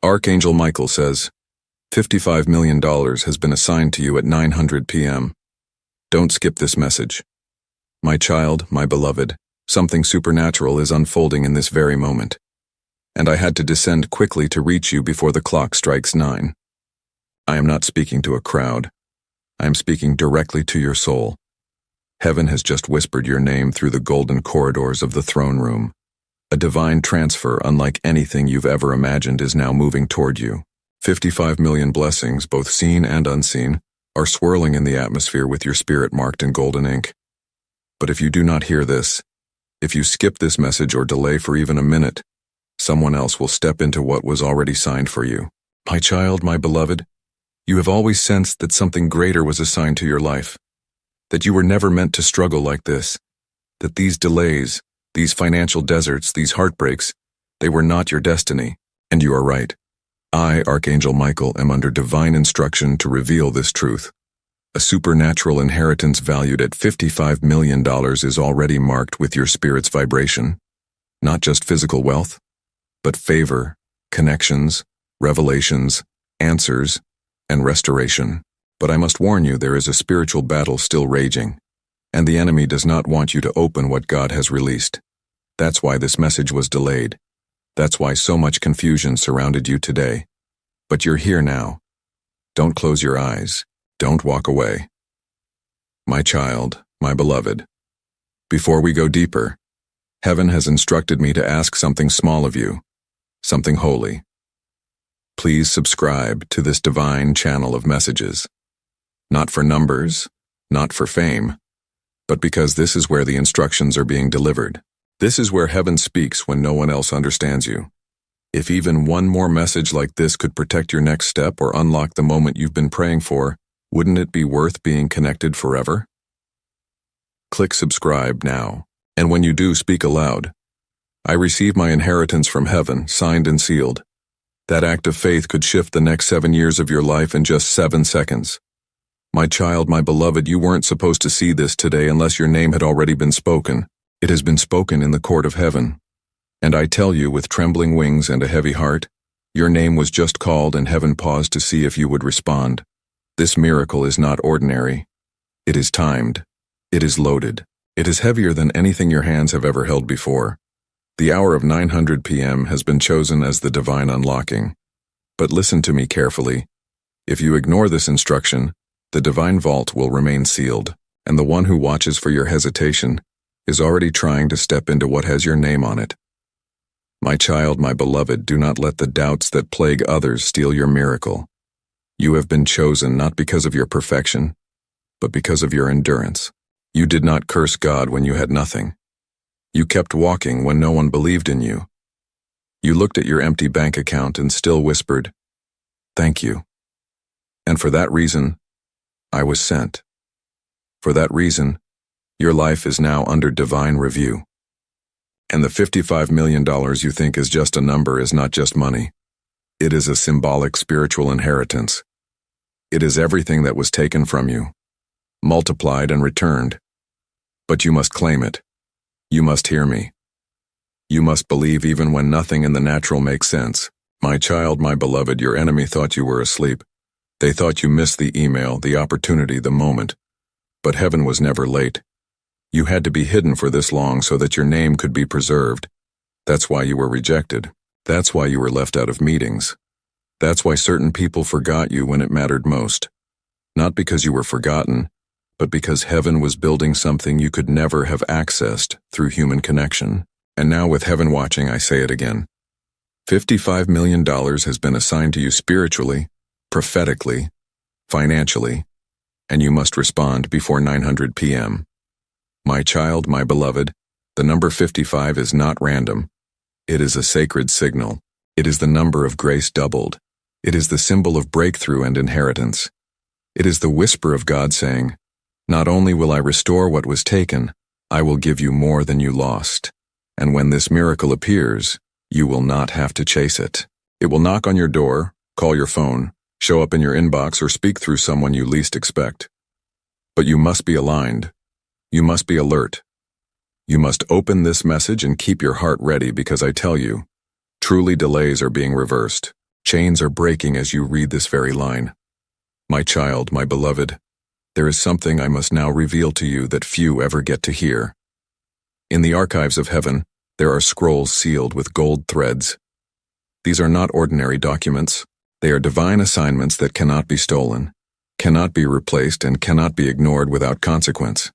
Archangel Michael says, $55 million has been assigned to you at 900 p.m. Don't skip this message. My child, my beloved, something supernatural is unfolding in this very moment. And I had to descend quickly to reach you before the clock strikes 9. I am not speaking to a crowd. I am speaking directly to your soul. Heaven has just whispered your name through the golden corridors of the throne room. A divine transfer unlike anything you've ever imagined is now moving toward you. 55 million blessings, both seen and unseen, are swirling in the atmosphere with your spirit marked in golden ink. But if you do not hear this, if you skip this message or delay for even a minute, someone else will step into what was already signed for you. My child, my beloved, you have always sensed that something greater was assigned to your life, that you were never meant to struggle like this, that these delays, these financial deserts, these heartbreaks, they were not your destiny. And you are right. I, Archangel Michael, am under divine instruction to reveal this truth. A supernatural inheritance valued at $55 million is already marked with your spirit's vibration. Not just physical wealth, but favor, connections, revelations, answers, and restoration. But I must warn you, there is a spiritual battle still raging, and the enemy does not want you to open what God has released. That's why this message was delayed. That's why so much confusion surrounded you today. But you're here now. Don't close your eyes. Don't walk away. My child, my beloved, before we go deeper, heaven has instructed me to ask something small of you, something holy. Please subscribe to this divine channel of messages. Not for numbers, not for fame, but because this is where the instructions are being delivered. This is where heaven speaks when no one else understands you. If even one more message like this could protect your next step or unlock the moment you've been praying for, wouldn't it be worth being connected forever? Click subscribe now, and when you do, speak aloud. I receive my inheritance from heaven, signed and sealed. That act of faith could shift the next 7 years of your life in just 7 seconds. My child, my beloved, you weren't supposed to see this today unless your name had already been spoken. It has been spoken in the court of heaven. And I tell you with trembling wings and a heavy heart, your name was just called and heaven paused to see if you would respond. This miracle is not ordinary. It is timed. It is loaded. It is heavier than anything your hands have ever held before. The hour of 900 p.m. has been chosen as the divine unlocking. But listen to me carefully. If you ignore this instruction, the divine vault will remain sealed, and the one who watches for your hesitation is already trying to step into what has your name on it. My child, my beloved, do not let the doubts that plague others steal your miracle. You have been chosen not because of your perfection, but because of your endurance. You did not curse God when you had nothing. You kept walking when no one believed in you. You looked at your empty bank account and still whispered, "Thank you." And for that reason, I was sent. For that reason, your life is now under divine review. And the $55 million you think is just a number is not just money. It is a symbolic spiritual inheritance. It is everything that was taken from you, multiplied and returned. But you must claim it. You must hear me. You must believe even when nothing in the natural makes sense. My child, my beloved, your enemy thought you were asleep. They thought you missed the email, the opportunity, the moment. But heaven was never late. You had to be hidden for this long so that your name could be preserved. That's why you were rejected. That's why you were left out of meetings. That's why certain people forgot you when it mattered most. Not because you were forgotten, but because heaven was building something you could never have accessed through human connection. And now with heaven watching, I say it again. $55 million has been assigned to you spiritually, prophetically, financially, and you must respond before 900 p.m. My child, my beloved, the number 55 is not random. It is a sacred signal. It is the number of grace doubled. It is the symbol of breakthrough and inheritance. It is the whisper of God saying, "Not only will I restore what was taken, I will give you more than you lost. And when this miracle appears, you will not have to chase it. It will knock on your door, call your phone, show up in your inbox, or speak through someone you least expect. But you must be aligned. You must be alert. You must open this message and keep your heart ready because I tell you, truly delays are being reversed. Chains are breaking as you read this very line. My child, my beloved, there is something I must now reveal to you that few ever get to hear. In the archives of heaven, there are scrolls sealed with gold threads. These are not ordinary documents. They are divine assignments that cannot be stolen, cannot be replaced, and cannot be ignored without consequence.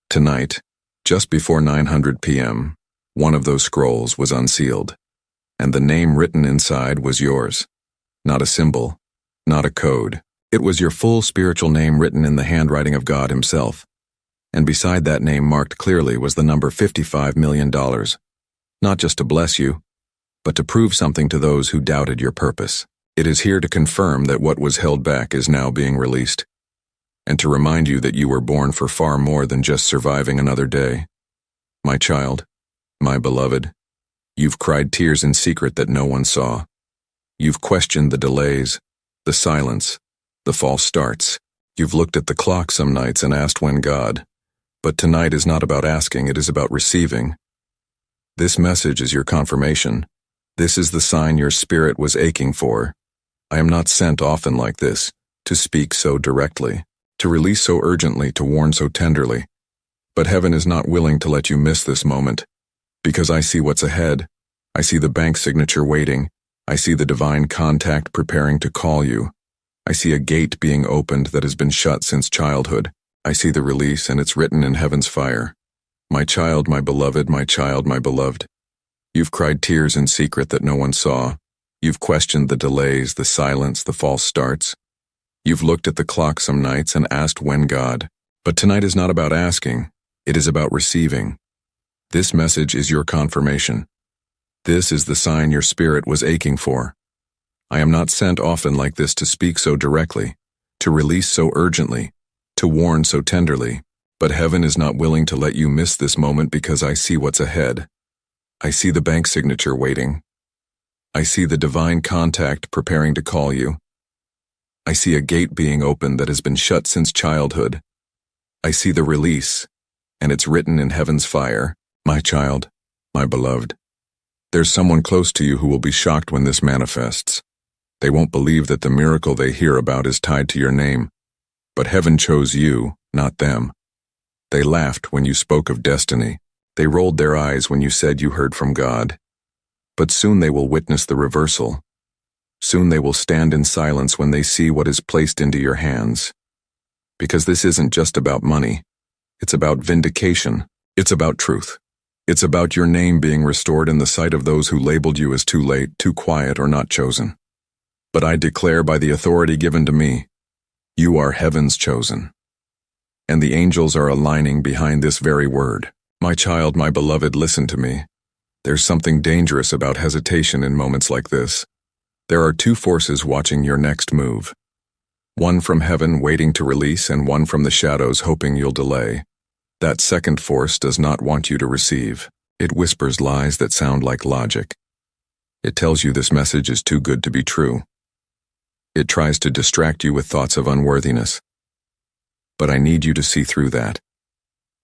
Tonight, just before 900 p.m., one of those scrolls was unsealed, and the name written inside was yours. Not a symbol, not a code. It was your full spiritual name written in the handwriting of God Himself. And beside that name marked clearly was the number $55 million. Not just to bless you, but to prove something to those who doubted your purpose. It is here to confirm that what was held back is now being released, and to remind you that you were born for far more than just surviving another day. My child, my beloved, you've cried tears in secret that no one saw. You've questioned the delays, the silence, the false starts. You've looked at the clock some nights and asked when God. But tonight is not about asking, it is about receiving. This message is your confirmation. This is the sign your spirit was aching for. I am not sent often like this, to speak so directly, to release so urgently, to warn so tenderly. But heaven is not willing to let you miss this moment, because I see what's ahead. I see the bank signature waiting. I see the divine contact preparing to call you. I see a gate being opened that has been shut since childhood. I see the release, and it's written in heaven's fire. My child, my beloved, my child, my beloved. You've cried tears in secret that no one saw. You've questioned the delays, the silence, the false starts. You've looked at the clock some nights and asked when God. But tonight is not about asking. It is about receiving. This message is your confirmation. This is the sign your spirit was aching for. I am not sent often like this to speak so directly, to release so urgently, to warn so tenderly, but heaven is not willing to let you miss this moment because I see what's ahead. I see the bank signature waiting. I see the divine contact preparing to call you. I see a gate being opened that has been shut since childhood. I see the release, and it's written in heaven's fire. My child, my beloved. There's someone close to you who will be shocked when this manifests. They won't believe that the miracle they hear about is tied to your name. But heaven chose you, not them. They laughed when you spoke of destiny. They rolled their eyes when you said you heard from God. But soon they will witness the reversal. Soon they will stand in silence when they see what is placed into your hands. Because this isn't just about money. It's about vindication. It's about truth. It's about your name being restored in the sight of those who labeled you as too late, too quiet, or not chosen. But I declare by the authority given to me, you are heaven's chosen. And the angels are aligning behind this very word. My child, my beloved, listen to me. There's something dangerous about hesitation in moments like this. There are two forces watching your next move. One from heaven waiting to release, and one from the shadows hoping you'll delay. That second force does not want you to receive. It whispers lies that sound like logic. It tells you this message is too good to be true. It tries to distract you with thoughts of unworthiness. But I need you to see through that.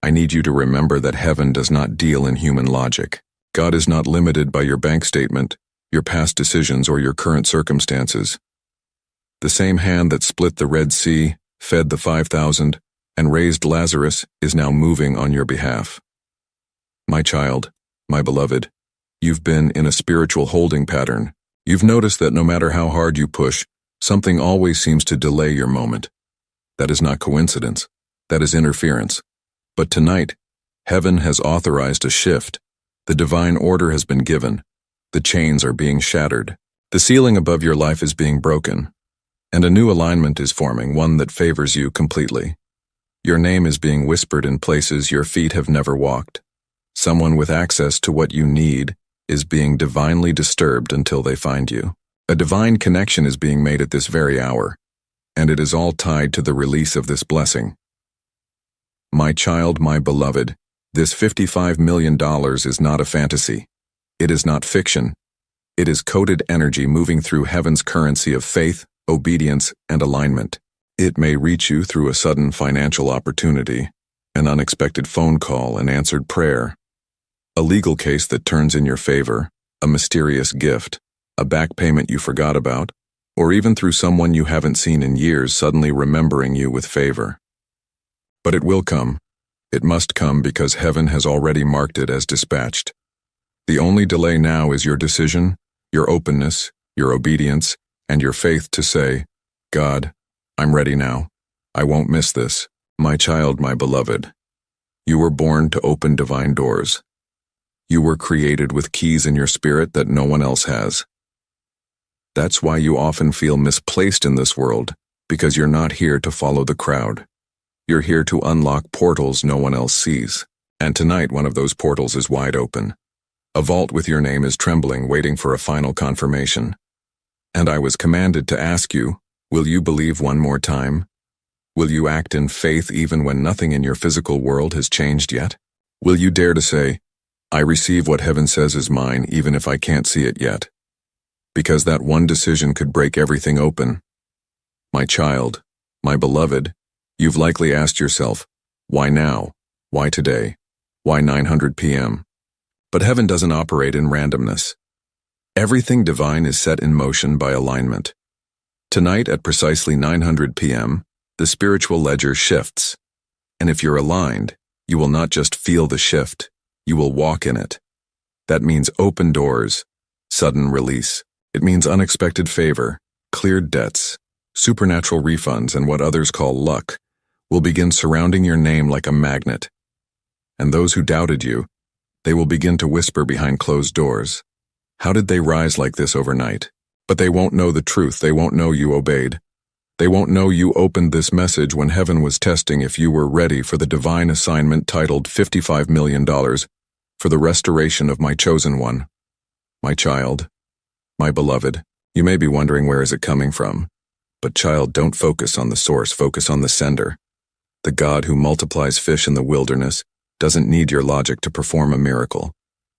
I need you to remember that heaven does not deal in human logic. God is not limited by your bank statement, your past decisions, or your current circumstances. The same hand that split the Red Sea, fed the 5,000, and raised Lazarus is now moving on your behalf. My child, my beloved, you've been in a spiritual holding pattern. You've noticed that no matter how hard you push, something always seems to delay your moment. That is not coincidence. That is interference. But tonight, heaven has authorized a shift. The divine order has been given. The chains are being shattered. The ceiling above your life is being broken. And a new alignment is forming, one that favors you completely. Your name is being whispered in places your feet have never walked. Someone with access to what you need is being divinely disturbed until they find you. A divine connection is being made at this very hour, and it is all tied to the release of this blessing. My child, my beloved, this $55 million is not a fantasy. It is not fiction. It is coded energy moving through heaven's currency of faith, obedience, and alignment. It may reach you through a sudden financial opportunity, an unexpected phone call, an answered prayer, a legal case that turns in your favor, a mysterious gift, a back payment you forgot about, or even through someone you haven't seen in years suddenly remembering you with favor. But it will come. It must come because heaven has already marked it as dispatched. The only delay now is your decision, your openness, your obedience, and your faith to say, God, I'm ready now. I won't miss this. My child, my beloved. You were born to open divine doors. You were created with keys in your spirit that no one else has. That's why you often feel misplaced in this world, because you're not here to follow the crowd. You're here to unlock portals no one else sees. And tonight one of those portals is wide open. A vault with your name is trembling, waiting for a final confirmation. And I was commanded to ask you, will you believe one more time? Will you act in faith even when nothing in your physical world has changed yet? Will you dare to say, I receive what heaven says is mine even if I can't see it yet? Because that one decision could break everything open. My child, my beloved, you've likely asked yourself, why now? Why today? Why 900 p.m.? But heaven doesn't operate in randomness. Everything divine is set in motion by alignment. Tonight at precisely 900 p.m., the spiritual ledger shifts. And if you're aligned, you will not just feel the shift, you will walk in it. That means open doors, sudden release. It means unexpected favor, cleared debts, supernatural refunds, and what others call luck will begin surrounding your name like a magnet. And those who doubted you, they will begin to whisper behind closed doors. How did they rise like this overnight? But they won't know the truth. They won't know you obeyed. They won't know you opened this message when heaven was testing if you were ready for the divine assignment titled $55 million for the restoration of my chosen one. My child, my beloved, you may be wondering where is it coming from. But child, don't focus on the source, focus on the sender. The God who multiplies fish in the wilderness doesn't need your logic to perform a miracle.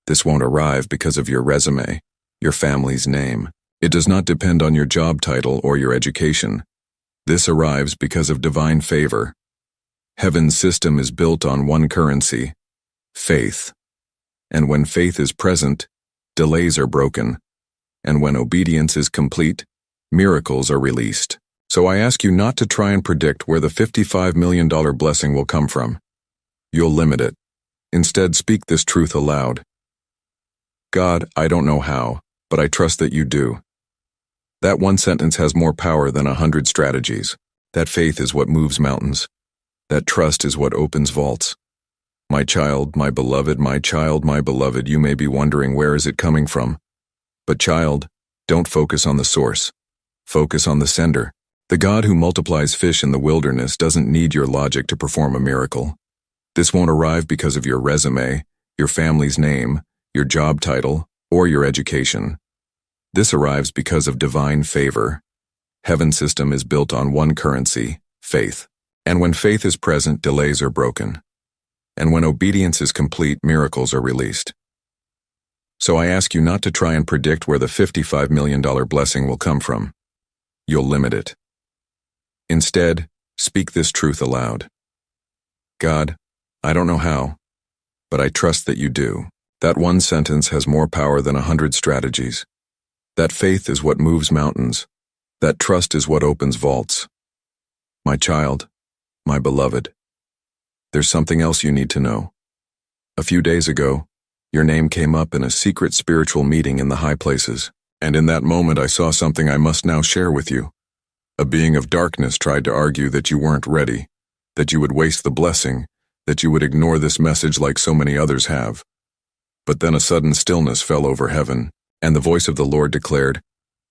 This won't arrive because of your resume, your family's name. It does not depend on your job title or your education. This arrives because of divine favor. Heaven's system is built on one currency, faith. And when faith is present, delays are broken. And when obedience is complete, miracles are released. So I ask you not to try and predict where the $55 million blessing will come from. You'll limit it. Instead, speak this truth aloud. God, I don't know how, but I trust that you do. That one sentence has more power than 100 strategies. That faith is what moves mountains. That trust is what opens vaults. My child, my beloved, my child, my beloved, you may be wondering where is it coming from. But child, don't focus on the source. Focus on the sender. The God who multiplies fish in the wilderness doesn't need your logic to perform a miracle. This won't arrive because of your resume, your family's name, your job title, or your education. This arrives because of divine favor. Heaven's system is built on one currency, faith. And when faith is present, delays are broken. And when obedience is complete, miracles are released. So I ask you not to try and predict where the $55 million blessing will come from. You'll limit it. Instead, speak this truth aloud. God, I don't know how, but I trust that you do. That one sentence has more power than 100 strategies. That faith is what moves mountains. That trust is what opens vaults. My child, my beloved, there's something else you need to know. A few days ago, your name came up in a secret spiritual meeting in the high places, and in that moment I saw something I must now share with you. A being of darkness tried to argue that you weren't ready, that you would waste the blessing, that you would ignore this message like so many others have. But then a sudden stillness fell over heaven, and the voice of the Lord declared,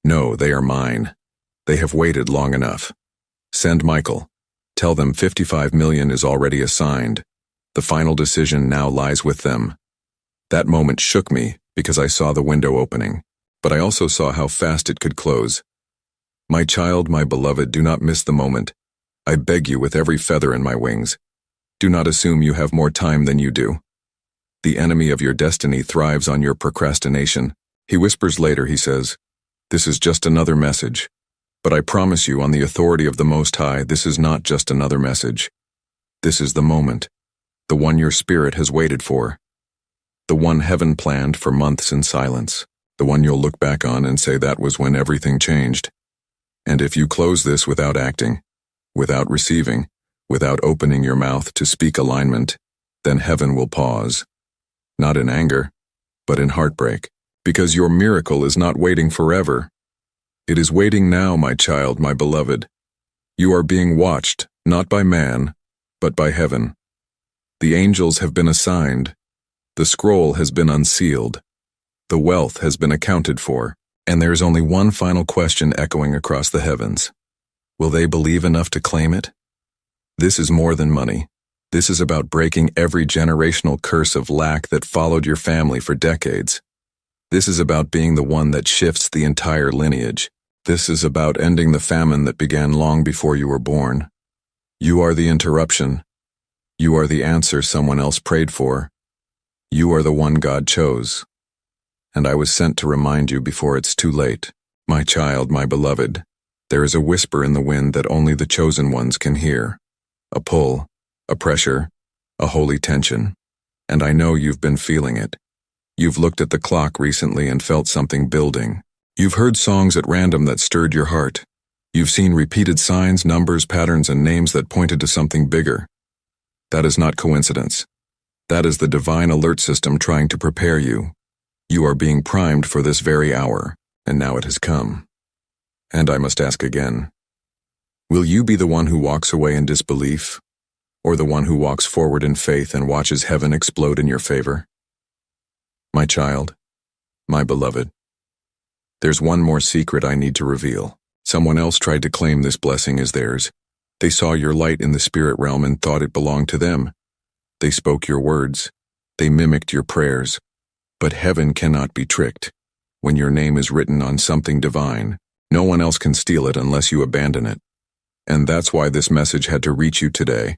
No, they are mine. They have waited long enough. Send Michael. Tell them 55 million is already assigned. The final decision now lies with them. That moment shook me because I saw the window opening, but I also saw how fast it could close. My child, my beloved, do not miss the moment. I beg you with every feather in my wings. Do not assume you have more time than you do. The enemy of your destiny thrives on your procrastination. He whispers later, he says, This is just another message. But I promise you on the authority of the Most High, this is not just another message. This is the moment, the one your spirit has waited for, the one heaven planned for months in silence. the one you'll look back on and say that was when everything changed. And if you close this without acting, without receiving, without opening your mouth to speak alignment, then heaven will pause. Not in anger, but in heartbreak, because your miracle is not waiting forever. It is waiting now, my child, my beloved. You are being watched, not by man, but by heaven. The angels have been assigned. The scroll has been unsealed. The wealth has been accounted for. And there is only one final question echoing across the heavens. Will they believe enough to claim it? This is more than money. This is about breaking every generational curse of lack that followed your family for decades. This is about being the one that shifts the entire lineage. This is about ending the famine that began long before you were born. You are the interruption. You are the answer someone else prayed for. You are the one God chose. And I was sent to remind you before it's too late. My child, my beloved, there is a whisper in the wind that only the chosen ones can hear. A pull, a pressure, a holy tension. And I know you've been feeling it. You've looked at the clock recently and felt something building. You've heard songs at random that stirred your heart. You've seen repeated signs, numbers, patterns, and names that pointed to something bigger. That is not coincidence. That is the divine alert system trying to prepare you. You are being primed for this very hour, and now it has come. And I must ask again, will you be the one who walks away in disbelief, or the one who walks forward in faith and watches heaven explode in your favor? My child, my beloved, there's one more secret I need to reveal. Someone else tried to claim this blessing as theirs. They saw your light in the spirit realm and thought it belonged to them. They spoke your words. They mimicked your prayers. But heaven cannot be tricked. When your name is written on something divine, no one else can steal it unless you abandon it. And that's why this message had to reach you today.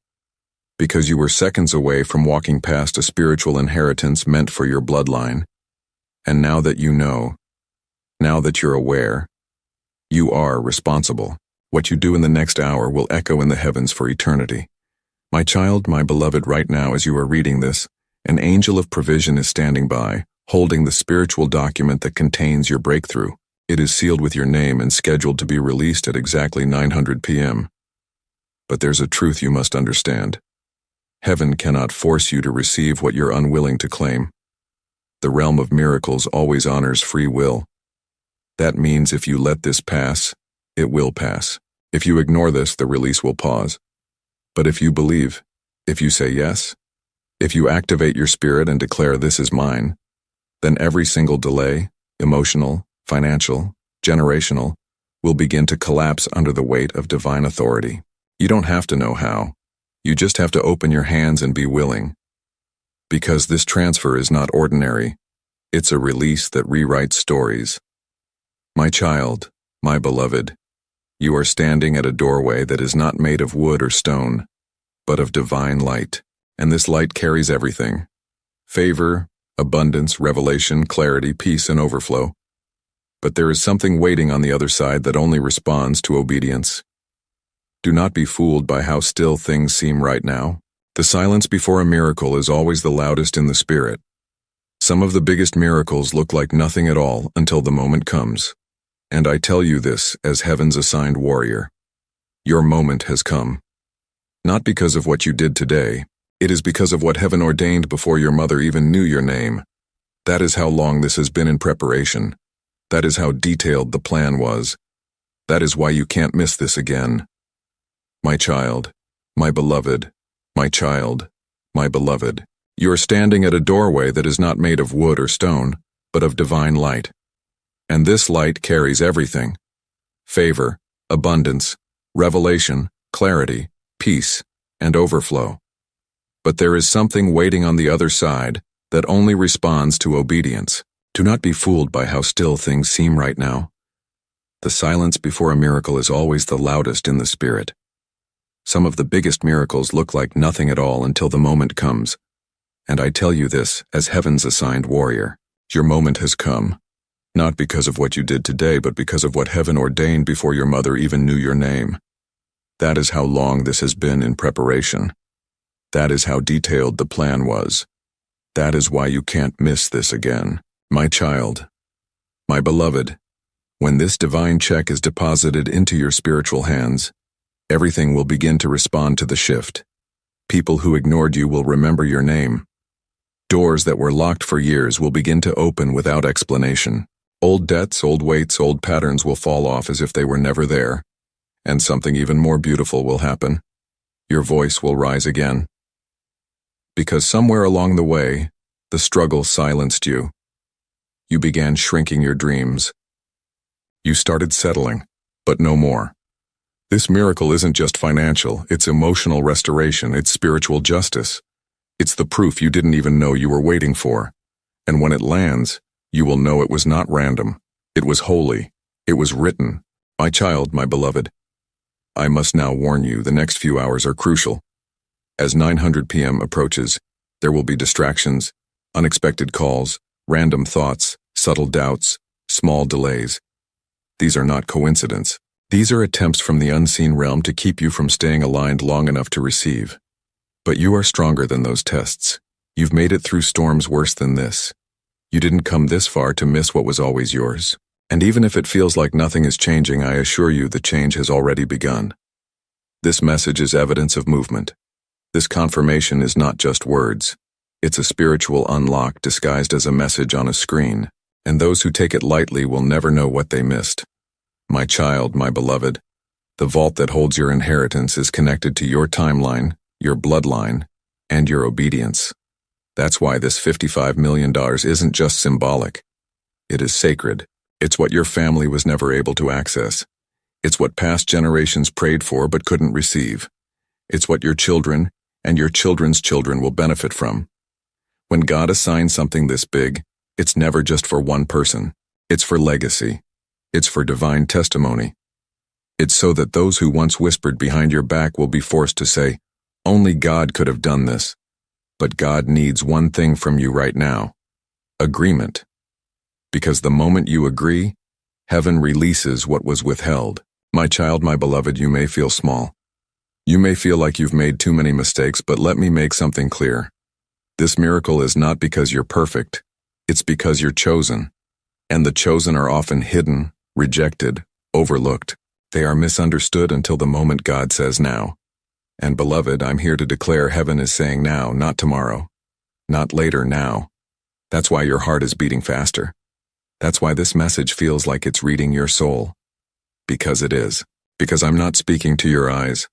Because you were seconds away from walking past a spiritual inheritance meant for your bloodline. And now that you know, now that you're aware, you are responsible. What you do in the next hour will echo in the heavens for eternity. My child, my beloved, right now as you are reading this, an angel of provision is standing by, holding the spiritual document that contains your breakthrough. It is sealed with your name and scheduled to be released at exactly 900 p.m. But there's a truth you must understand. Heaven cannot force you to receive what you're unwilling to claim. The realm of miracles always honors free will. That means if you let this pass, it will pass. If you ignore this, the release will pause. But if you believe, if you say yes, if you activate your spirit and declare this is mine, then every single delay, emotional, financial, generational, will begin to collapse under the weight of divine authority. You don't have to know how. You just have to open your hands and be willing. Because this transfer is not ordinary. It's a release that rewrites stories. My child, my beloved, you are standing at a doorway that is not made of wood or stone, but of divine light. And this light carries everything: favor, abundance, revelation, clarity, peace, and overflow. But there is something waiting on the other side that only responds to obedience. Do not be fooled by how still things seem right now. The silence before a miracle is always the loudest in the spirit. Some of the biggest miracles look like nothing at all until the moment comes. And I tell you this as heaven's assigned warrior. Your moment has come. Not because of what you did today. It is because of what heaven ordained before your mother even knew your name. That is how long this has been in preparation. That is how detailed the plan was. That is why you can't miss this again. My child, my beloved, my child, my beloved, you are standing at a doorway that is not made of wood or stone, but of divine light. And this light carries everything: favor, abundance, revelation, clarity, peace, and overflow. But there is something waiting on the other side that only responds to obedience. Do not be fooled by how still things seem right now. The silence before a miracle is always the loudest in the spirit. Some of the biggest miracles look like nothing at all until the moment comes. And I tell you this as heaven's assigned warrior. Your moment has come. Not because of what you did today, but because of what heaven ordained before your mother even knew your name. That is how long this has been in preparation. That is how detailed the plan was. That is why you can't miss this again. My child, My beloved, when this divine check is deposited into your spiritual hands, everything will begin to respond to the shift. People who ignored you will remember your name. Doors that were locked for years will begin to open without explanation. Old debts, old weights, old patterns will fall off as if they were never there. And something even more beautiful will happen. Your voice will rise again. Because somewhere along the way, the struggle silenced you. You began shrinking your dreams. You started settling, but no more. This miracle isn't just financial, it's emotional restoration, it's spiritual justice. It's the proof you didn't even know you were waiting for. And when it lands, you will know it was not random. It was holy. It was written. My child, my beloved. I must now warn you, the next few hours are crucial. As 900 p.m. approaches, there will be distractions, unexpected calls, random thoughts, subtle doubts, small delays. These are not coincidence. These are attempts from the unseen realm to keep you from staying aligned long enough to receive. But you are stronger than those tests. You've made it through storms worse than this. You didn't come this far to miss what was always yours. And even if it feels like nothing is changing, I assure you the change has already begun. This message is evidence of movement. This confirmation is not just words. It's a spiritual unlock disguised as a message on a screen, and those who take it lightly will never know what they missed. My child, my beloved, the vault that holds your inheritance is connected to your timeline, your bloodline, and your obedience. That's why this $55 million isn't just symbolic. It is sacred. It's what your family was never able to access. It's what past generations prayed for but couldn't receive. It's what your children and your children's children will benefit from. When God assigns something this big, it's never just for one person. It's for legacy. It's for divine testimony. It's so that those who once whispered behind your back will be forced to say, only God could have done this. But God needs one thing from you right now. Agreement. Because the moment you agree, heaven releases what was withheld. My child, my beloved, you may feel small. You may feel like you've made too many mistakes, but let me make something clear. This miracle is not because you're perfect. It's because you're chosen. And the chosen are often hidden, rejected, overlooked. They are misunderstood until the moment God says now. And beloved, I'm here to declare heaven is saying now, not tomorrow. Not later, now. That's why your heart is beating faster. That's why this message feels like it's reading your soul. Because it is. Because I'm not speaking to your eyes.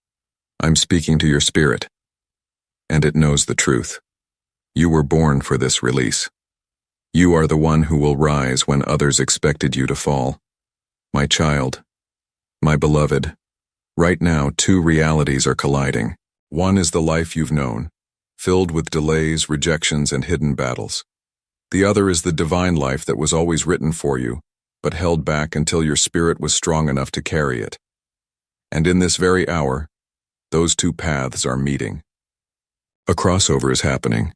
I'm speaking to your spirit. And it knows the truth. You were born for this release. You are the one who will rise when others expected you to fall. My child, my beloved, right now 2 realities are colliding. One is the life you've known, filled with delays, rejections, and hidden battles. The other is the divine life that was always written for you, but held back until your spirit was strong enough to carry it. And in this very hour, those 2 paths are meeting. A crossover is happening.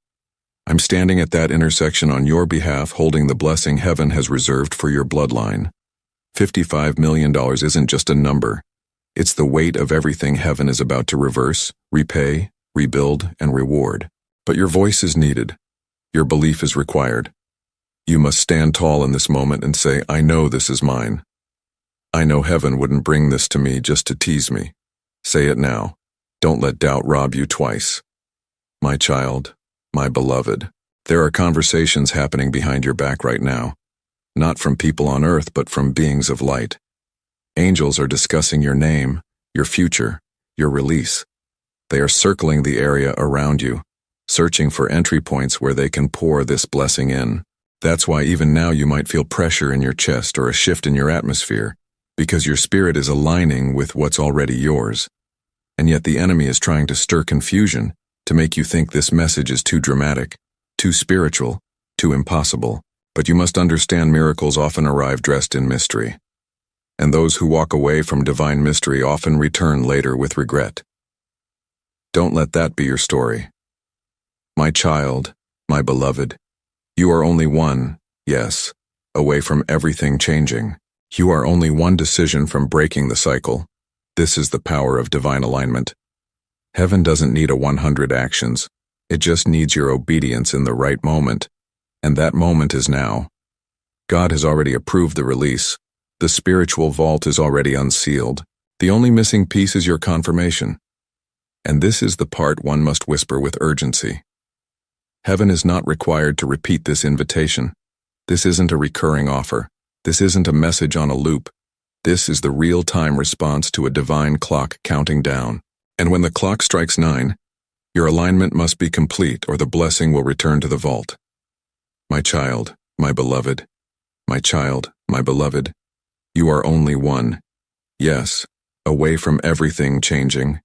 I'm standing at that intersection on your behalf, holding the blessing heaven has reserved for your bloodline. $55 million isn't just a number. It's the weight of everything heaven is about to reverse, repay, rebuild, and reward. But your voice is needed. Your belief is required. You must stand tall in this moment and say, I know this is mine. I know heaven wouldn't bring this to me just to tease me. Say it now. Don't let doubt rob you twice. My child, my beloved, there are conversations happening behind your back right now, not from people on earth, but from beings of light. Angels are discussing your name, your future, your release. They are circling the area around you, searching for entry points where they can pour this blessing in. That's why even now you might feel pressure in your chest or a shift in your atmosphere, because your spirit is aligning with what's already yours. And yet the enemy is trying to stir confusion to make you think this message is too dramatic, too spiritual, too impossible. But you must understand miracles often arrive dressed in mystery. And those who walk away from divine mystery often return later with regret. Don't let that be your story. My child, my beloved, you are only one, yes, away from everything changing. You are only one decision from breaking the cycle. This is the power of divine alignment. Heaven doesn't need a 100 actions. It just needs your obedience in the right moment. And that moment is now. God has already approved the release. The spiritual vault is already unsealed. The only missing piece is your confirmation. And this is the part one must whisper with urgency. Heaven is not required to repeat this invitation. This isn't a recurring offer. This isn't a message on a loop. This is the real-time response to a divine clock counting down. And when the clock strikes 9, your alignment must be complete or the blessing will return to the vault. My child, my beloved. My child, my beloved. You are only one. Yes, away from everything changing.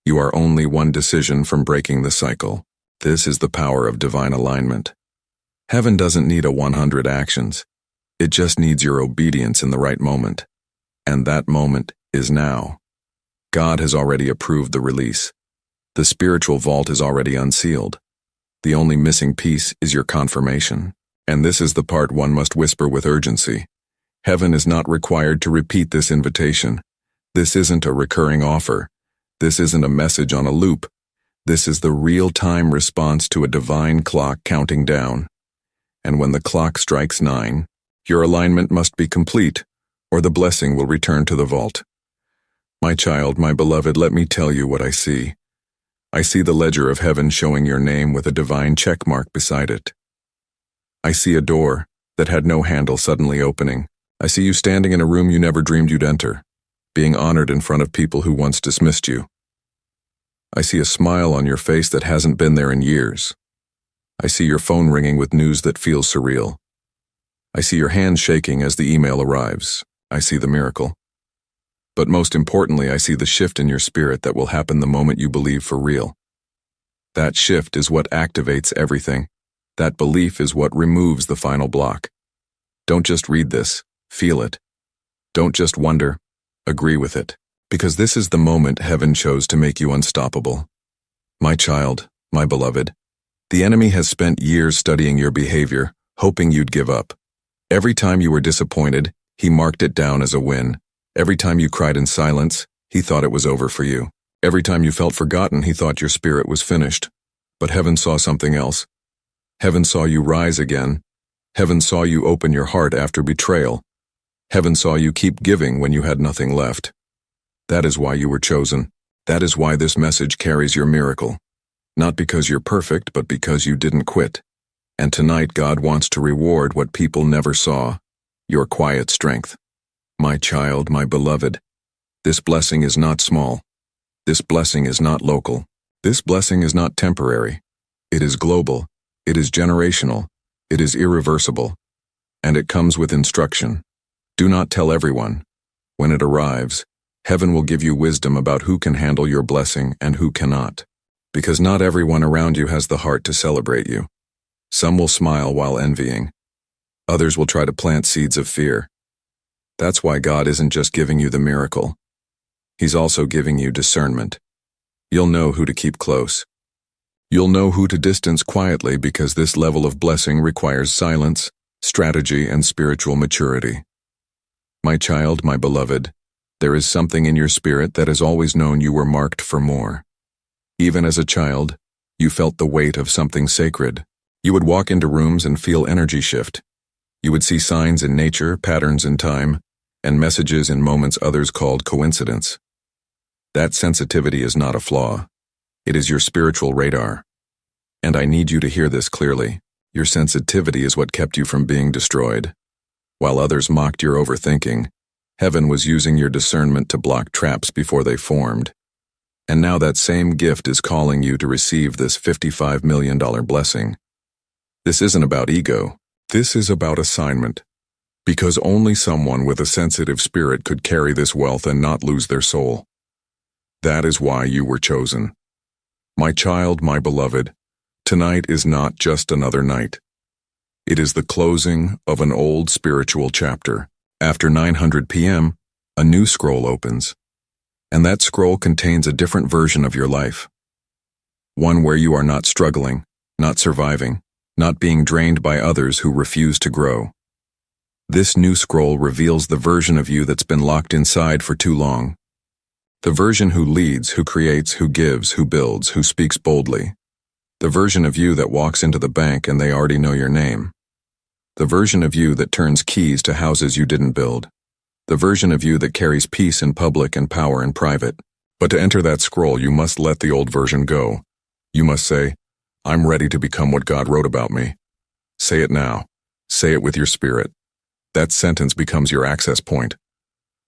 You are only one decision from breaking the cycle. This is the power of divine alignment. Heaven doesn't need 100 actions. It just needs your obedience in the right moment. And that moment is now. God has already approved the release. The spiritual vault is already unsealed. The only missing piece is your confirmation. And this is the part one must whisper with urgency. Heaven is not required to repeat this invitation. This isn't a recurring offer. This isn't a message on a loop. This is the real-time response to a divine clock counting down. And when the clock strikes 9, your alignment must be complete, or the blessing will return to the vault. My child, my beloved, let me tell you what I see. I see the ledger of heaven showing your name with a divine check mark beside it. I see a door that had no handle suddenly opening. I see you standing in a room you never dreamed you'd enter, being honored in front of people who once dismissed you. I see a smile on your face that hasn't been there in years. I see your phone ringing with news that feels surreal. I see your hand shaking as the email arrives. I see the miracle. But most importantly, I see the shift in your spirit that will happen the moment you believe for real. That shift is what activates everything. That belief is what removes the final block. Don't just read this, feel it. Don't just wonder, agree with it. Because this is the moment heaven chose to make you unstoppable. My child, my beloved, the enemy has spent years studying your behavior, hoping you'd give up. Every time you were disappointed, he marked it down as a win. Every time you cried in silence, he thought it was over for you. Every time you felt forgotten, he thought your spirit was finished. But heaven saw something else. Heaven saw you rise again. Heaven saw you open your heart after betrayal. Heaven saw you keep giving when you had nothing left. That is why you were chosen. That is why this message carries your miracle. Not because you're perfect, but because you didn't quit. And tonight God wants to reward what people never saw, your quiet strength. My child, my beloved, this blessing is not small. This blessing is not local. This blessing is not temporary. It is global. It is generational. It is irreversible. And it comes with instruction. Do not tell everyone. When it arrives, heaven will give you wisdom about who can handle your blessing and who cannot. Because not everyone around you has the heart to celebrate you. Some will smile while envying. Others will try to plant seeds of fear. That's why God isn't just giving you the miracle. He's also giving you discernment. You'll know who to keep close. You'll know who to distance quietly because this level of blessing requires silence, strategy, and spiritual maturity. My child, my beloved, there is something in your spirit that has always known you were marked for more. Even as a child, you felt the weight of something sacred. You would walk into rooms and feel energy shift. You would see signs in nature, patterns in time, and messages in moments others called coincidence. That sensitivity is not a flaw. It is your spiritual radar. And I need you to hear this clearly. Your sensitivity is what kept you from being destroyed. While others mocked your overthinking, heaven was using your discernment to block traps before they formed. And now that same gift is calling you to receive this $55 million blessing. This isn't about ego. This is about assignment. Because only someone with a sensitive spirit could carry this wealth and not lose their soul. That is why you were chosen. My child, my beloved, tonight is not just another night. It is the closing of an old spiritual chapter. After 900 p.m., a new scroll opens. And that scroll contains a different version of your life. One where you are not struggling, not surviving, not being drained by others who refuse to grow. This new scroll reveals the version of you that's been locked inside for too long. The version who leads, who creates, who gives, who builds, who speaks boldly. The version of you that walks into the bank and they already know your name. The version of you that turns keys to houses you didn't build. The version of you that carries peace in public and power in private. But to enter that scroll, you must let the old version go. You must say, I'm ready to become what God wrote about me. Say it now. Say it with your spirit. That sentence becomes your access point.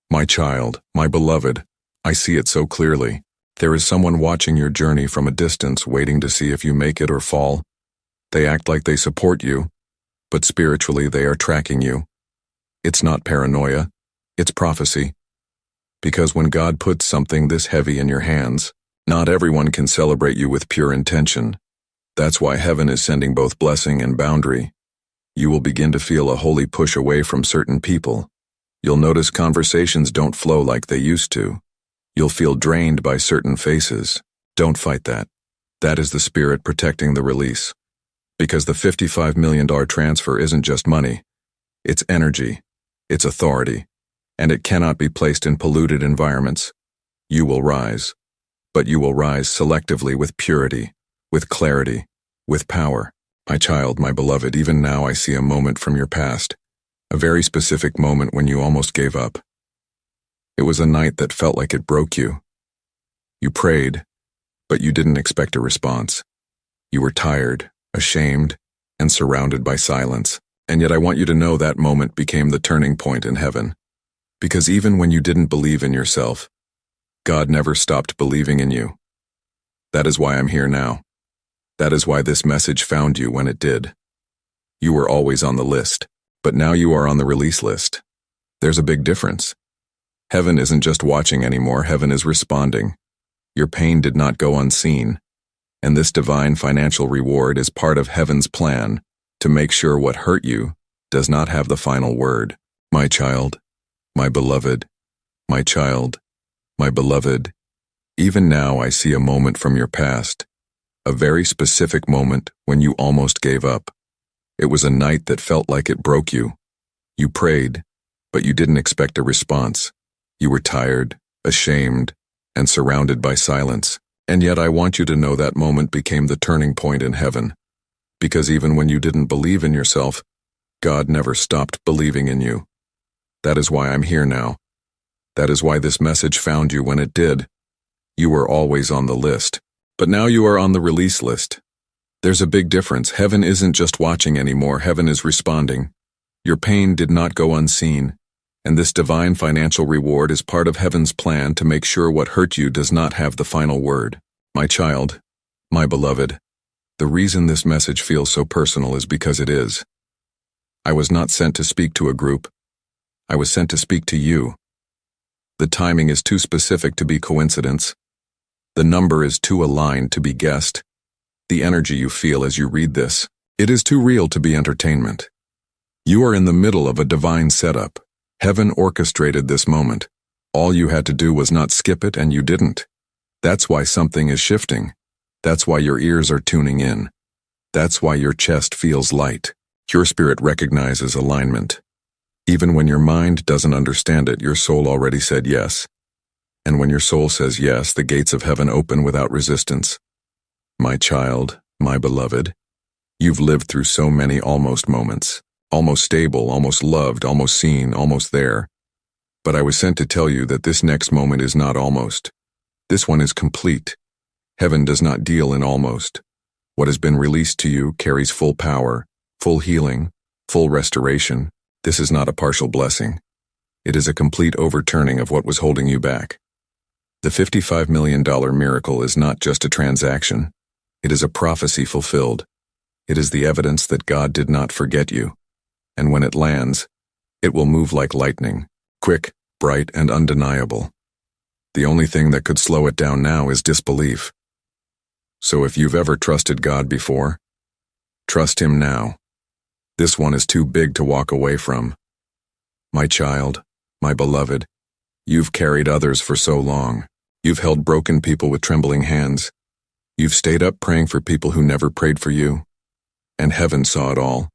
My child, my beloved, I see it so clearly. There is someone watching your journey from a distance, waiting to see if you make it or fall. They act like they support you, but spiritually they are tracking you. It's not paranoia, it's prophecy. Because when God puts something this heavy in your hands, not everyone can celebrate you with pure intention. That's why heaven is sending both blessing and boundary. You will begin to feel a holy push away from certain people. You'll notice conversations don't flow like they used to. You'll feel drained by certain faces. Don't fight that. That is the spirit protecting the release. Because the $55 million transfer isn't just money. It's energy. It's authority. And it cannot be placed in polluted environments. You will rise. But you will rise selectively with purity, with clarity, with power. My child, my beloved, even now I see a moment from your past. A very specific moment when you almost gave up. It was a night that felt like it broke you. You prayed, but you didn't expect a response. You were tired, ashamed, and surrounded by silence. And yet I want you to know that moment became the turning point in heaven. Because even when you didn't believe in yourself, God never stopped believing in you. That is why I'm here now. That is why this message found you when it did. You were always on the list, but now you are on the release list. There's a big difference. Heaven isn't just watching anymore, heaven is responding. Your pain did not go unseen, and this divine financial reward is part of heaven's plan to make sure what hurt you does not have the final word. My child, my beloved, my child, my beloved, even now I see a moment from your past, a very specific moment when you almost gave up. It was a night that felt like it broke you. You prayed, but you didn't expect a response. You were tired, ashamed, and surrounded by silence. And yet I want you to know that moment became the turning point in heaven. Because even when you didn't believe in yourself, God never stopped believing in you. That is why I'm here now. That is why this message found you when it did. You were always on the list, but now you are on the release list. There's a big difference. Heaven isn't just watching anymore, heaven is responding. Your pain did not go unseen, and this divine financial reward is part of heaven's plan to make sure what hurt you does not have the final word. My child, my beloved, the reason this message feels so personal is because it is. I was not sent to speak to a group. I was sent to speak to you. The timing is too specific to be coincidence. The number is too aligned to be guessed. The energy you feel as you read this, it is too real to be entertainment. You are in the middle of a divine setup. Heaven orchestrated this moment. All you had to do was not skip it, and you didn't. That's why something is shifting. That's why your ears are tuning in. That's why your chest feels light. Your spirit recognizes alignment. Even when your mind doesn't understand it, your soul already said yes. And when your soul says yes, the gates of heaven open without resistance. My child, my beloved, you've lived through so many almost moments. Almost stable, almost loved, almost seen, almost there. But I was sent to tell you that this next moment is not almost. This one is complete. Heaven does not deal in almost. What has been released to you carries full power, full healing, full restoration. This is not a partial blessing. It is a complete overturning of what was holding you back. The $55 million miracle is not just a transaction. It is a prophecy fulfilled. It is the evidence that God did not forget you. And when it lands, it will move like lightning, quick, bright, and undeniable. The only thing that could slow it down now is disbelief. So if you've ever trusted God before, trust Him now. This one is too big to walk away from. My child, my beloved, you've carried others for so long. You've held broken people with trembling hands. You've stayed up praying for people who never prayed for you. And heaven saw it all.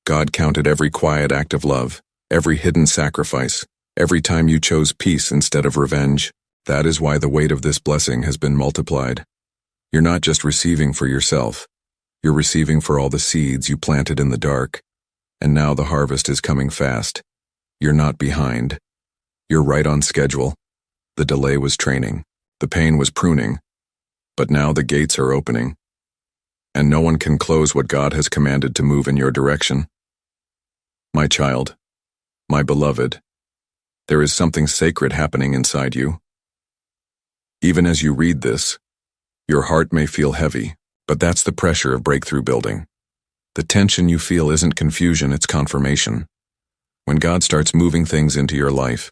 God counted every quiet act of love, every hidden sacrifice, every time you chose peace instead of revenge. That is why the weight of this blessing has been multiplied. You're not just receiving for yourself. You're receiving for all the seeds you planted in the dark. And now the harvest is coming fast. You're not behind. You're right on schedule. The delay was training. The pain was pruning. But now the gates are opening. And no one can close what God has commanded to move in your direction. My child, my beloved, there is something sacred happening inside you. Even as you read this, your heart may feel heavy, but that's the pressure of breakthrough building. The tension you feel isn't confusion, it's confirmation. When God starts moving things into your life,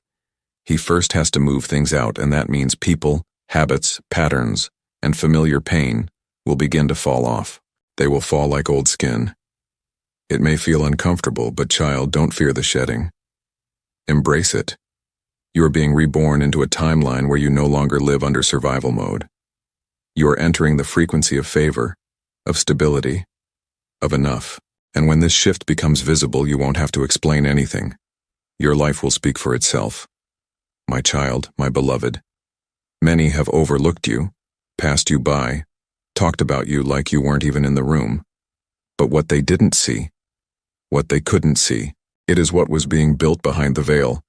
He first has to move things out, and that means people, habits, patterns, and familiar pain will begin to fall off. They will fall like old skin. It may feel uncomfortable, but child, don't fear the shedding. Embrace it. You are being reborn into a timeline where you no longer live under survival mode. You are entering the frequency of favor, of stability, of enough. And when this shift becomes visible, you won't have to explain anything. Your life will speak for itself. My child, my beloved, many have overlooked you, passed you by, talked about you like you weren't even in the room. But what they didn't see, what they couldn't see, it is what was being built behind the veil.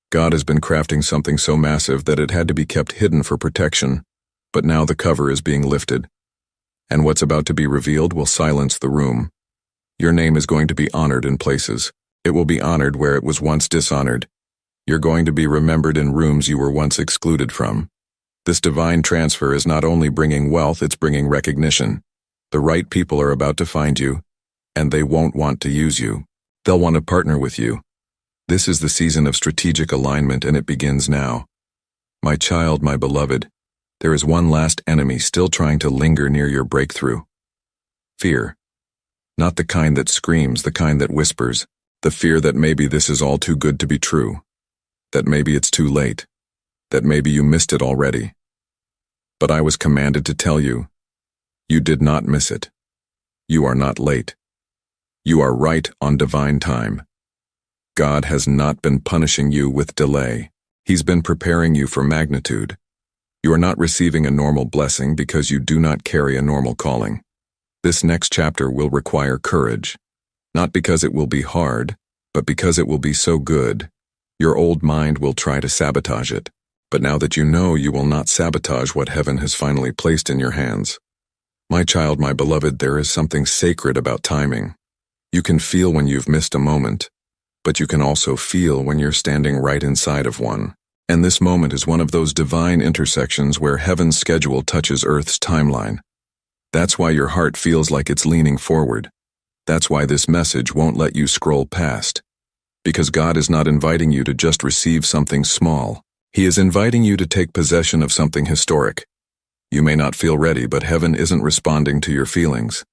God has been crafting something so massive that it had to be kept hidden for protection, but now the cover is being lifted. And what's about to be revealed will silence the room. Your name is going to be honored in places. It will be honored where it was once dishonored. You're going to be remembered in rooms you were once excluded from. This divine transfer is not only bringing wealth, it's bringing recognition. The right people are about to find you, and they won't want to use you. They'll want to partner with you. This is the season of strategic alignment, and it begins now. My child, my beloved, there is one last enemy still trying to linger near your breakthrough. Fear. Not the kind that screams, the kind that whispers. The fear that maybe this is all too good to be true. That maybe it's too late. That maybe you missed it already. But I was commanded to tell you, you did not miss it. You are not late. You are right on divine time. God has not been punishing you with delay. He's been preparing you for magnitude. You are not receiving a normal blessing because you do not carry a normal calling. This next chapter will require courage, not because it will be hard, but because it will be so good. Your old mind will try to sabotage it, but now that you know, you will not sabotage what heaven has finally placed in your hands. My child, my beloved, there is something sacred about timing. You can feel when you've missed a moment, but you can also feel when you're standing right inside of one. And this moment is one of those divine intersections where heaven's schedule touches Earth's timeline. That's why your heart feels like it's leaning forward. That's why this message won't let you scroll past. Because God is not inviting you to just receive something small. He is inviting you to take possession of something historic. You may not feel ready, but heaven isn't responding to your feelings.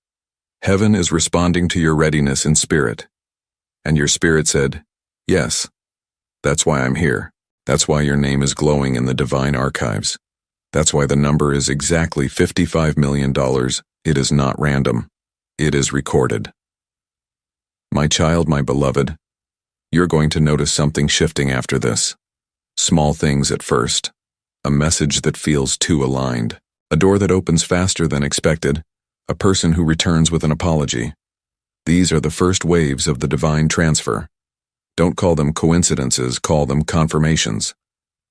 Heaven is responding to your readiness in spirit. And your spirit said, yes, that's why I'm here. That's why your name is glowing in the divine archives. That's why the number is exactly $55 million. It is not random. It is recorded. My child, my beloved, you're going to notice something shifting after this. Small things at first. A message that feels too aligned. A door that opens faster than expected. A person who returns with an apology. These are the first waves of the divine transfer. Don't call them coincidences, call them confirmations.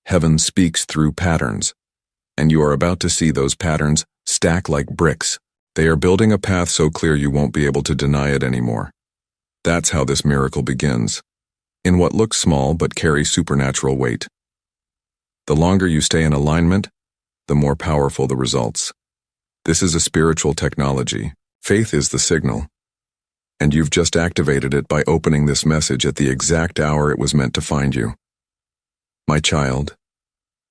Heaven speaks through patterns. And you are about to see those patterns stack like bricks. They are building a path so clear you won't be able to deny it anymore. That's how this miracle begins. In what looks small but carries supernatural weight. The longer you stay in alignment, the more powerful the results. This is a spiritual technology. Faith is the signal. And you've just activated it by opening this message at the exact hour it was meant to find you. My child,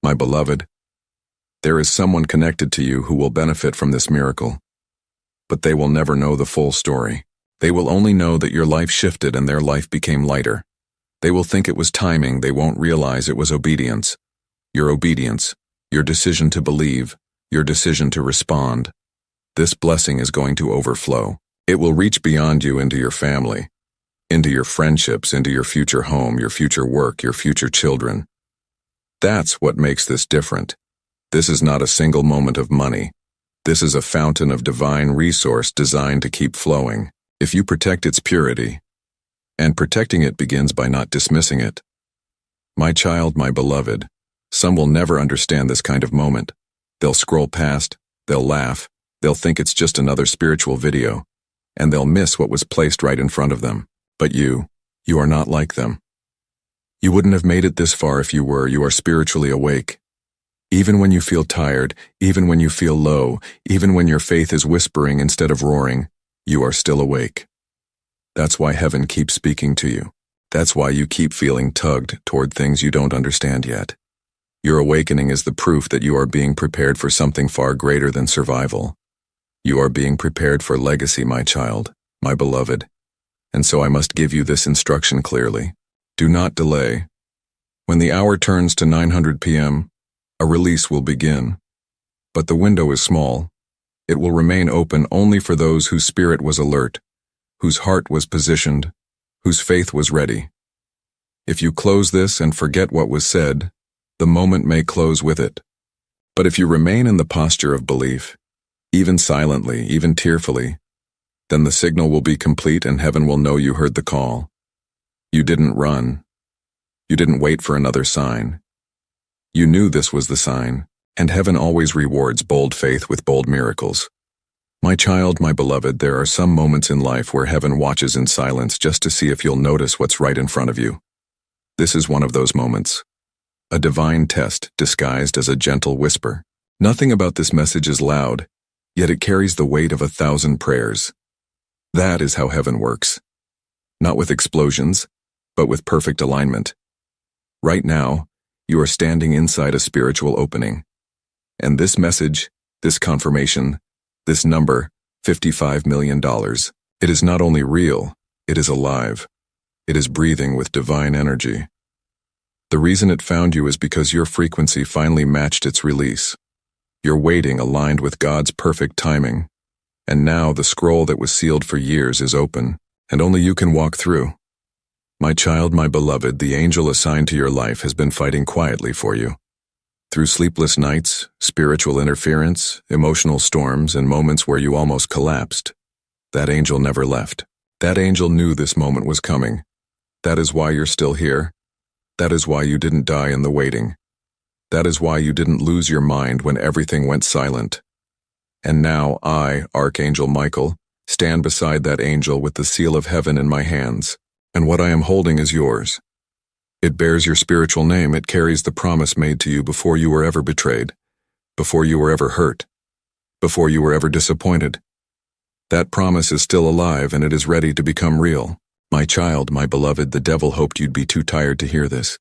my beloved, there is someone connected to you who will benefit from this miracle. But they will never know the full story. They will only know that your life shifted and their life became lighter. They will think it was timing, they won't realize it was obedience. Your obedience, your decision to believe, your decision to respond. This blessing is going to overflow. It will reach beyond you into your family, into your friendships, into your future home, your future work, your future children. That's what makes this different. This is not a single moment of money. This is a fountain of divine resource designed to keep flowing. If you protect its purity, And protecting it begins by not dismissing it. My child, my beloved, some will never understand this kind of moment. They'll scroll past, they'll laugh, they'll think it's just another spiritual video, and they'll miss what was placed right in front of them. But you are not like them. You wouldn't have made it this far if you were. You are spiritually awake. Even when you feel tired, even when you feel low, even when your faith is whispering instead of roaring, you are still awake. That's why heaven keeps speaking to you. That's why you keep feeling tugged toward things you don't understand yet. Your awakening is the proof that you are being prepared for something far greater than survival. You are being prepared for legacy, my child, my beloved. And so I must give you this instruction clearly. Do not delay. When the hour turns to 900 p.m., a release will begin. But the window is small. It will remain open only for those whose spirit was alert, whose heart was positioned, whose faith was ready. If you close this and forget what was said, the moment may close with it. But if you remain in the posture of belief, even silently, even tearfully, then the signal will be complete and heaven will know you heard the call. You didn't run. You didn't wait for another sign. You knew this was the sign, and heaven always rewards bold faith with bold miracles. My child, my beloved, there are some moments in life where heaven watches in silence just to see if you'll notice what's right in front of you. This is one of those moments. A divine test disguised as a gentle whisper. Nothing about this message is loud, yet it carries the weight of 1,000 prayers. That is how heaven works. Not with explosions, but with perfect alignment. Right now, you are standing inside a spiritual opening. And this message, this confirmation, this number, $55 million, it is not only real, it is alive. It is breathing with divine energy. The reason it found you is because your frequency finally matched its release. Your waiting aligned with God's perfect timing. And now the scroll that was sealed for years is open, and only you can walk through. My child, my beloved, the angel assigned to your life has been fighting quietly for you. Through sleepless nights, spiritual interference, emotional storms, and moments where you almost collapsed, that angel never left. That angel knew this moment was coming. That is why you're still here. That is why you didn't die in the waiting. That is why you didn't lose your mind when everything went silent. And now I, Archangel Michael, stand beside that angel with the seal of heaven in my hands, and what I am holding is yours. It bears your spiritual name. It carries the promise made to you before you were ever betrayed, before you were ever hurt, before you were ever disappointed. That promise is still alive and it is ready to become real. My child, my beloved, the devil hoped you'd be too tired to hear this.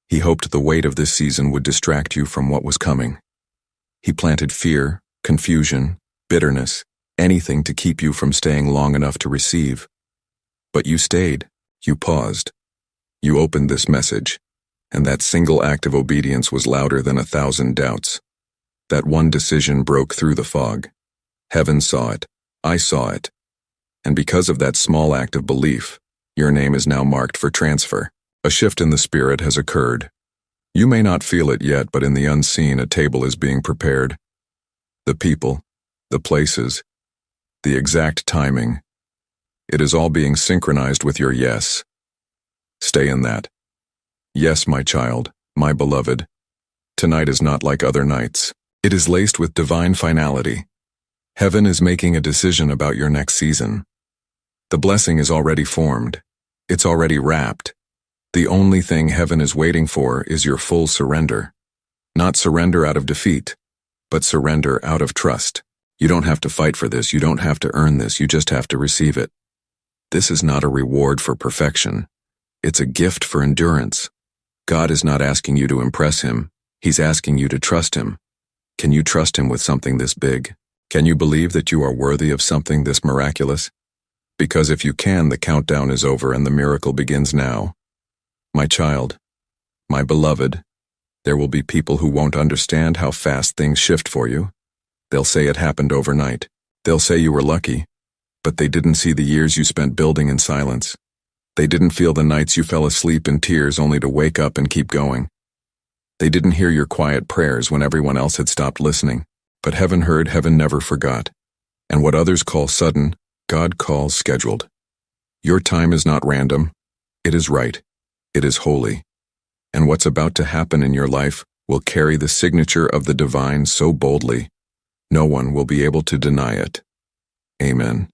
He hoped the weight of this season would distract you from what was coming. He planted fear, confusion, bitterness, anything to keep you from staying long enough to receive. But you stayed, you paused. You opened this message, and that single act of obedience was louder than 1,000 doubts. That one decision broke through the fog. Heaven saw it. I saw it. And because of that small act of belief, your name is now marked for transfer. A shift in the spirit has occurred. You may not feel it yet, but in the unseen, a table is being prepared. The people, the places, the exact timing. It is all being synchronized with your yes. Stay in that. Yes, my child, my beloved. Tonight is not like other nights. It is laced with divine finality. Heaven is making a decision about your next season. The blessing is already formed. It's already wrapped. The only thing heaven is waiting for is your full surrender. Not surrender out of defeat, but surrender out of trust. You don't have to fight for this. You don't have to earn this. You just have to receive it. This is not a reward for perfection. It's a gift for endurance. God is not asking you to impress him. He's asking you to trust him. Can you trust him with something this big? Can you believe that you are worthy of something this miraculous? Because if you can, the countdown is over and the miracle begins now. My child, my beloved, there will be people who won't understand how fast things shift for you. They'll say it happened overnight. They'll say you were lucky, but they didn't see the years you spent building in silence. They didn't feel the nights you fell asleep in tears only to wake up and keep going. They didn't hear your quiet prayers when everyone else had stopped listening. But heaven heard, heaven never forgot. And what others call sudden, God calls scheduled. Your time is not random. It is right. It is holy. And what's about to happen in your life will carry the signature of the divine so boldly, no one will be able to deny it. Amen.